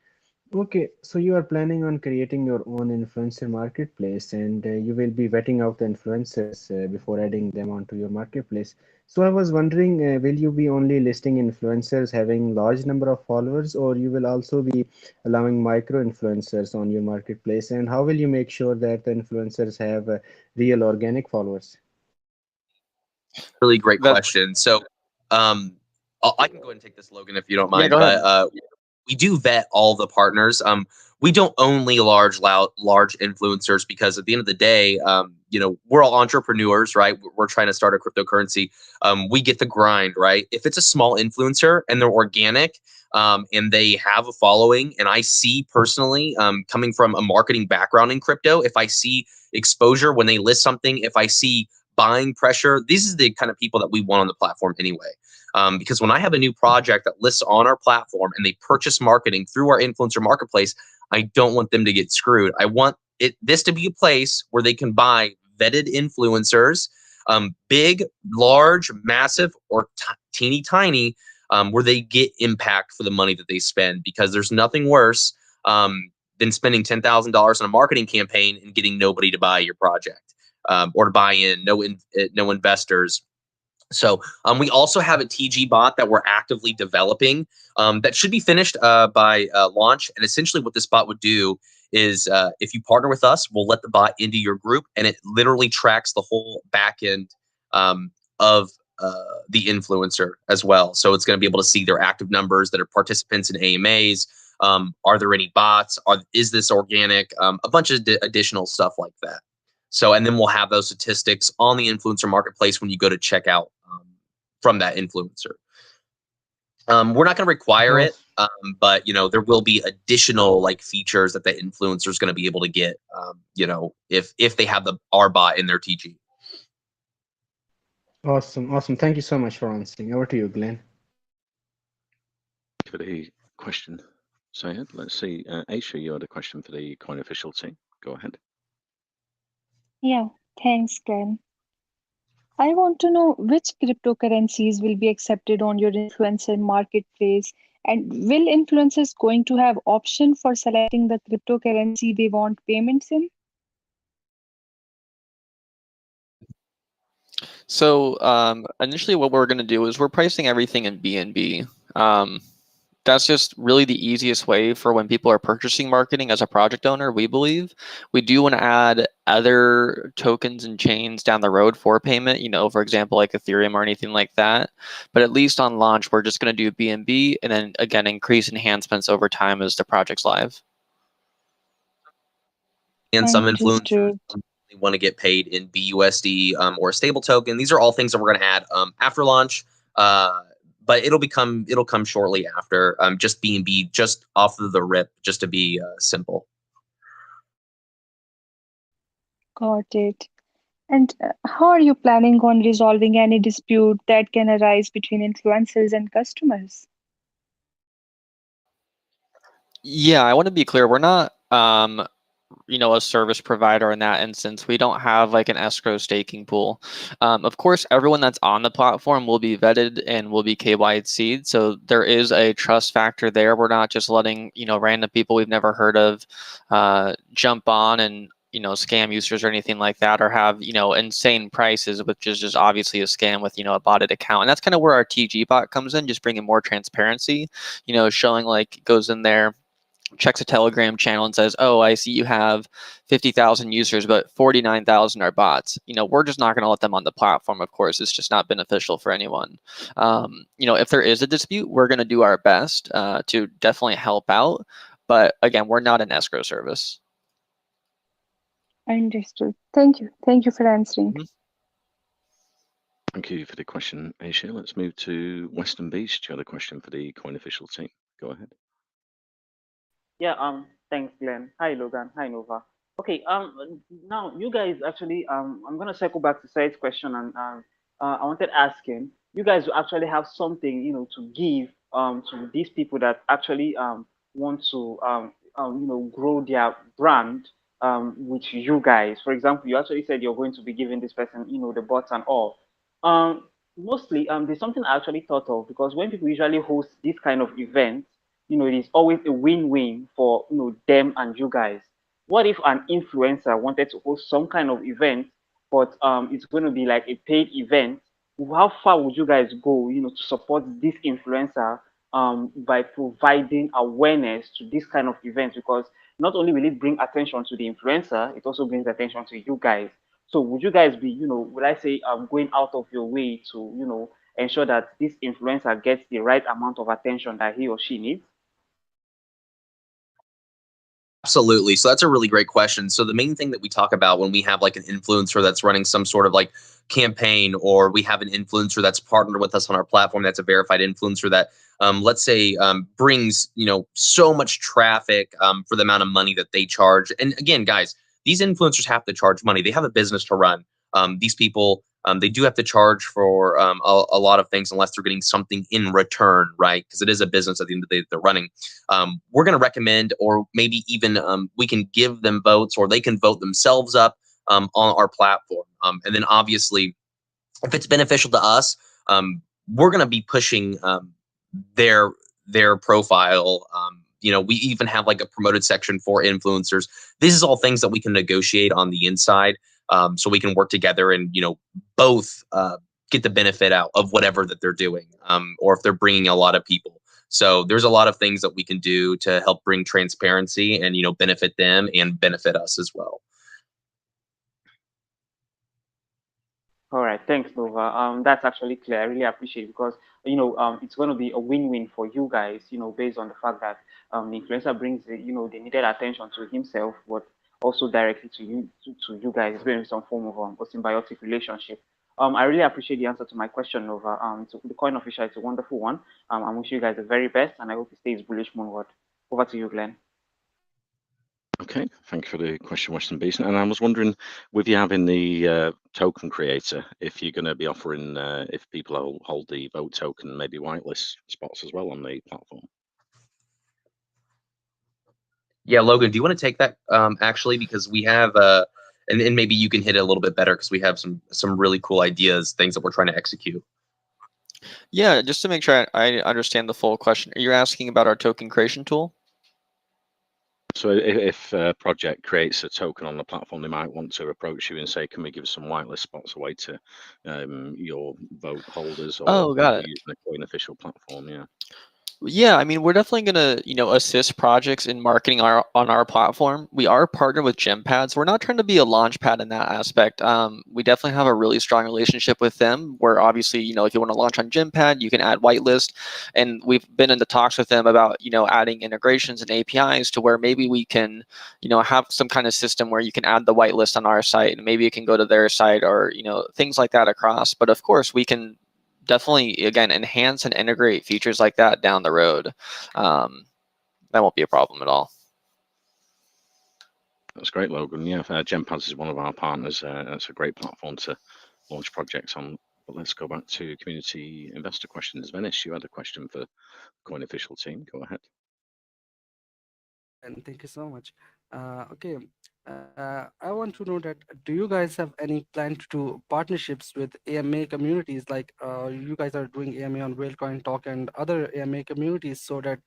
Okay, so you are planning on creating your own influencer marketplace, and you will be vetting out the influencers before adding them onto your marketplace. So I was wondering, will you be only listing influencers having large number of followers, or you will also be allowing micro influencers on your marketplace? And how will you make sure that the influencers have real organic followers? Really great That question. So, I can go ahead and take this, Logan, if you don't yeah, mind. go ahead. But we do vet all the partners. We don't only large influencers because at the end of the day, we're all entrepreneurs, right? We're trying to start a cryptocurrency. We get the grind, right? If it's a small influencer and they're organic, and they have a following, and I see personally, coming from a marketing background in crypto, if I see exposure when they list something, if I see buying pressure, these are the kind of people that we want on the platform anyway. Because when I have a new project that lists on our platform and they purchase marketing through our influencer marketplace, I don't want them to get screwed. I want this to be a place where they can buy vetted influencers, big, large, massive, or teeny tiny, where they get impact for the money that they spend. Because there's nothing worse than spending $10,000 on a marketing campaign and getting nobody to buy your project, or to buy in, no investors. So we also have a TG bot that we're actively developing, that should be finished by launch. And essentially what this bot would do is, if you partner with us, we'll let the bot into your group, and it literally tracks the whole back end of the influencer as well. So it's going to be able to see their active numbers that are participants in AMAs. Are there any bots? Is this organic? A bunch of additional stuff like that. So, and then we'll have those statistics on the influencer marketplace when you go to check out from that influencer. We're not going to require it, but there will be additional like features that the influencer is going to be able to get, if they have our bot in their TG. Awesome, awesome. Thank you so much for answering. Over to you, Glenn. For the question, Syed, let's see. Aisha, you had a question for the Coin Official team. Go ahead. Yeah, thanks, Glenn. I want to know which cryptocurrencies will be accepted on your influencer marketplace, and will influencers going to have option for selecting the cryptocurrency they want payments in? So initially, what we're going to do is we're pricing everything in BNB. That's just really the easiest way for when people are purchasing marketing as a project owner, we believe. We do want to add other tokens and chains down the road for payment, for example, like Ethereum or anything like that. But at least on launch, we're just going to do BNB and then, again, increase enhancements over time as the project's live. And some influencers Understood. want to get paid in BUSD, or a stable token. These are all things that we're going to add after launch. But it'll come shortly after, just BNB, just off of the rip, just to be simple. Got it. And how are you planning on resolving any dispute that can arise between influencers and customers? Yeah, I want to be clear. We're not a service provider in that instance. We don't have like an escrow staking pool. Of course, everyone that's on the platform will be vetted and will be KYC'd. So there is a trust factor there. We're not just letting, random people we've never heard of jump on and, scam users or anything like that, or have, insane prices, which is just obviously a scam with, a botted account. And that's kind of where our TG bot comes in, just bringing more transparency, showing like it goes in there, checks a Telegram channel and says, oh, I see you have 50,000 users, but 49,000 are bots. We're just not going to let them on the platform. Of course, it's just not beneficial for anyone. If there is a dispute, we're going to do our best to definitely help out. But again, we're not an escrow service. Understood. Thank you. Thank you for answering. Thank you for the question, Aisha. Let's move to Western Beast. You had a question for the Coin Official team. Go ahead. Yeah, thanks, Glenn. Hi, Logan. Hi, Nova. Okay, now you guys actually, I'm gonna circle back to Said's question, and I wanted to ask him, you guys will actually have something, to give to these people that actually want to grow their brand with you guys? For example, you actually said you're going to be giving this person, the bots and all. Mostly, there's something I actually thought of, because when people usually host this kind of events, it is always a win-win for them and you guys. What if an influencer wanted to host some kind of event, but it's going to be like a paid event? How far would you guys go, to support this influencer by providing awareness to this kind of events? Because not only will it bring attention to the influencer, it also brings attention to you guys. So would you guys be, will I say, going out of your way to, ensure that this influencer gets the right amount of attention that he or she needs? Absolutely. So that's a really great question. So the main thing that we talk about when we have like an influencer that's running some sort of like campaign, or we have an influencer that's partnered with us on our platform, that's a verified influencer that let's say brings so much traffic for the amount of money that they charge. And again, guys, these influencers have to charge money. They have a business to run. These people, they do have to charge for a lot of things unless they're getting something in return, right? Because it is a business at the end of the day that they're running. We're going to recommend, or maybe even we can give them votes, or they can vote themselves up on our platform. And then obviously, if it's beneficial to us, we're going to be pushing their profile. We even have like a promoted section for influencers. This is all things that we can negotiate on the inside, so we can work together and both get the benefit out of whatever that they're doing, or if they're bringing a lot of people. So there's a lot of things that we can do to help bring transparency and benefit them and benefit us as well. All right, thanks, Nova. That's actually clear. I really appreciate it, because it's going to be a win-win for you guys. Based on the fact that the influencer brings the needed attention to himself, but also directly to you guys. It's going to be some form of a symbiotic relationship. I really appreciate the answer to my question, Nova. The coin official is a wonderful one. I wish you guys the very best, and I hope it stays bullish moonward. Over to you, Glenn. Okay, thank you for the question, Western Basin. And I was wondering, with you having the token creator, if you're going to be offering, if people hold the vote token, maybe whitelist spots as well on the platform. Yeah, Logan, do you want to take that actually? Because we have, and maybe you can hit it a little bit better, because we have some really cool ideas, things that we're trying to execute. Yeah, just to make sure I understand the full question, are you asking about our token creation tool? So if a project creates a token on the platform, they might want to approach you and say, can we give some whitelist spots away to your vote holders, or Oh, got it. using the coin official platform? Yeah. Yeah, I mean, we're definitely going to, assist projects in marketing on our platform. We are partnered with GemPads. We're not trying to be a launch pad in that aspect. We definitely have a really strong relationship with them, where obviously, if you want to launch on GemPad, you can add whitelist. And we've been in the talks with them about, adding integrations and APIs to where maybe we can, have some kind of system where you can add the whitelist on our site, and maybe it can go to their site, or, things like that across. But of course, we can definitely, again, enhance and integrate features like that down the road. That won't be a problem at all. That's great, Logan. Yeah, GemPads is one of our partners. That's a great platform to launch projects on. But let's go back to community investor questions. Venice, you had a question for the Coin Official team. Go ahead. And thank you so much. Okay, I want to know that, do you guys have any plan to do partnerships with AMA communities? Like you guys are doing AMA on Whalecoin Talk and other AMA communities, so that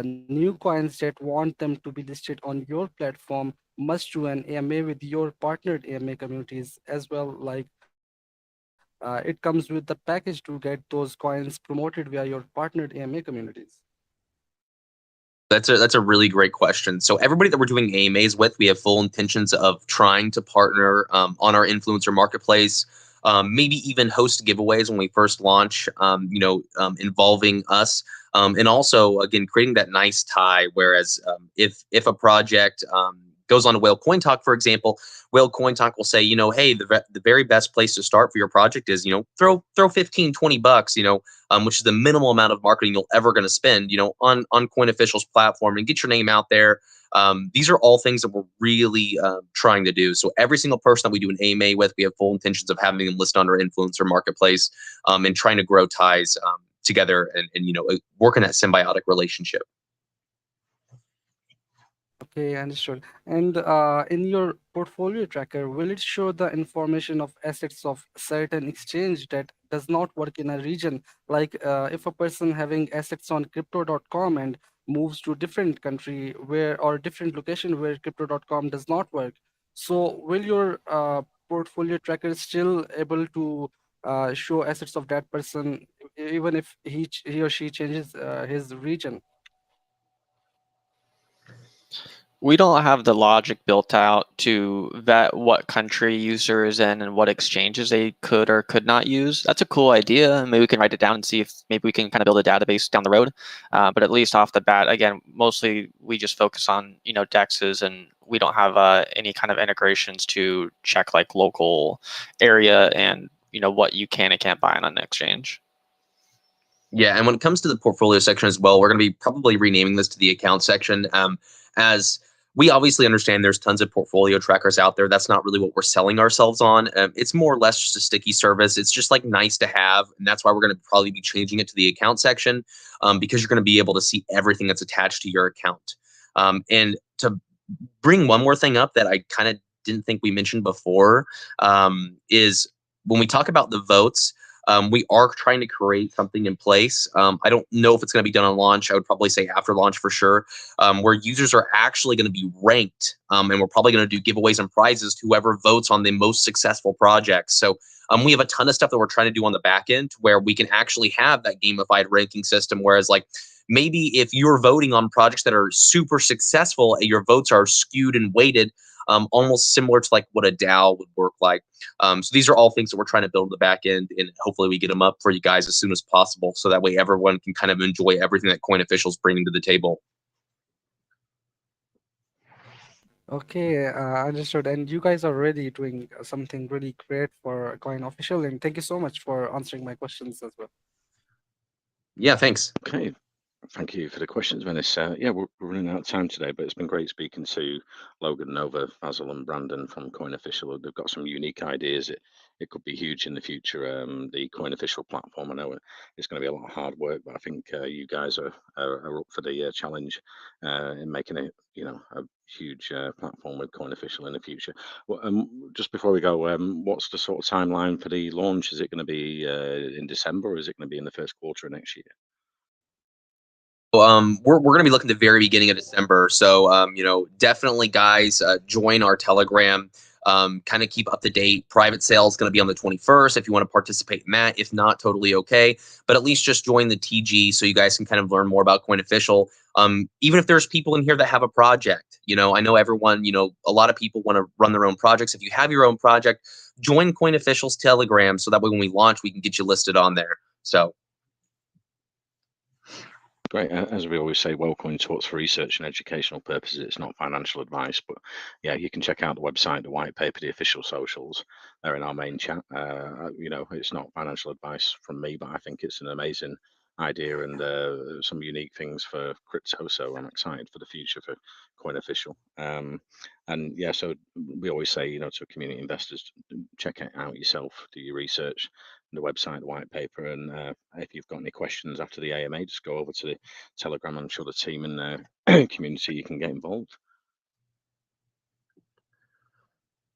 new coins that want them to be listed on your platform must do an AMA with your partnered AMA communities as well. Like it comes with the package to get those coins promoted via your partnered AMA communities. That's a really great question. So everybody that we're doing AMAs with, we have full intentions of trying to partner on our influencer marketplace. Maybe even host giveaways when we first launch, involving us. And also, again, creating that nice tie. Whereas if a project goes on to Whale Coin Talk, for example, Whale Coin Talk will say, hey, the very best place to start for your project is, throw 15, 20 bucks, which is the minimal amount of marketing you'll ever going to spend, on Coin Official's platform, and get your name out there. These are all things that we're really trying to do. So every single person that we do an AMA with, we have full intentions of having them list on our influencer marketplace, and trying to grow ties together and work in that symbiotic relationship. Okay, understood. And in your portfolio tracker, will it show the information of assets of certain exchange that does not work in a region? Like if a person having assets on crypto.com and moves to different country where or different location where crypto.com does not work. So will your portfolio tracker still able to show assets of that person even if he or she changes his region? We don't have the logic built out to vet what country user is in and what exchanges they could or could not use. That's a cool idea. Maybe we can write it down and see if maybe we can kind of build a database down the road. But at least off the bat, again, mostly we just focus on DEXs, and we don't have any kind of integrations to check like local area and what you can and can't buy on an exchange. Yeah, and when it comes to the portfolio section as well, we're going to be probably renaming this to the account section, as we obviously understand there's tons of portfolio trackers out there. That's not really what we're selling ourselves on. It's more or less just a sticky service. It's just like nice to have, and that's why we're going to probably be changing it to the account section, because you're going to be able to see everything that's attached to your account. And to bring one more thing up that I kind of didn't think we mentioned before, is when we talk about the votes. We are trying to create something in place. I don't know if it's going to be done on launch. I would probably say after launch for sure, where users are actually going to be ranked, and we're probably going to do giveaways and prizes to whoever votes on the most successful projects. So we have a ton of stuff that we're trying to do on the back end where we can actually have that gamified ranking system. Whereas like maybe if you're voting on projects that are super successful and your votes are skewed and weighted, almost similar to like what a DAO would work like. So these are all things that we're trying to build in the back end, and hopefully we get them up for you guys as soon as possible, so that way everyone can kind of enjoy everything that Coin Official's bringing to the table. Okay, understood. And you guys are already doing something really great for Coin Official, and thank you so much for answering my questions as well. Yeah, thanks. Okay, thank you for the questions, Venice. Yeah, we're running out of time today, but it's been great speaking to Logan, Nova, Basil, and Brandon from Coin Official. They've got some unique ideas. It could be huge in the future. The Coin Official platform, I know it's going to be a lot of hard work, but I think you guys are up for the challenge in making it, a huge platform with Coin Official in the future. Well, just before we go, what's the sort of timeline for the launch? Is it going to be in December, or is it going to be in the first quarter of next year? We're going to be looking at the very beginning of December. So, definitely guys, join our Telegram, kind of keep up to date. Private sale is going to be on the 21st if you want to participate in that. If not, totally okay. But at least just join the TG so you guys can kind of learn more about Coin Official. Even if there's people in here that have a project, I know everyone, a lot of people want to run their own projects. If you have your own project, join Coin Official's Telegram so that way when we launch, we can get you listed on there. So. Great. As we always say, Wellcoin talks for research and educational purposes. It's not financial advice, but yeah, you can check out the website, the white paper, the official socials. They're in our main chat. It's not financial advice from me, but I think it's an amazing idea and some unique things for crypto. So I'm excited for the future for Coin Official. And yeah, so we always say, to community investors, check it out yourself, do your research, the website, the white paper, and if you've got any questions after the AMA, just go over to the Telegram. I'm sure the team in the community you can get involved.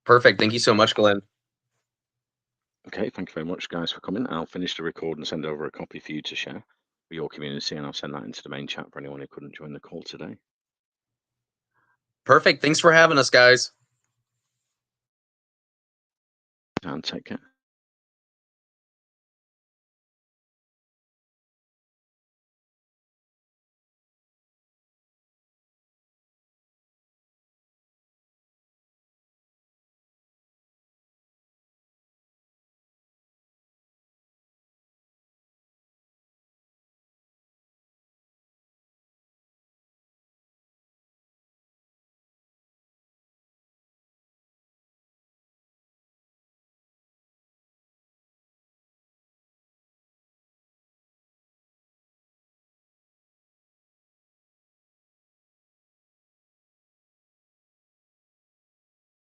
Perfect. Thank you so much, Glenn. Okay, thank you very much, guys, for coming. I'll finish the record and send over a copy for you to share with your community, and I'll send that into the main chat for anyone who couldn't join the call today. Perfect. Thanks for having us, guys. And take care.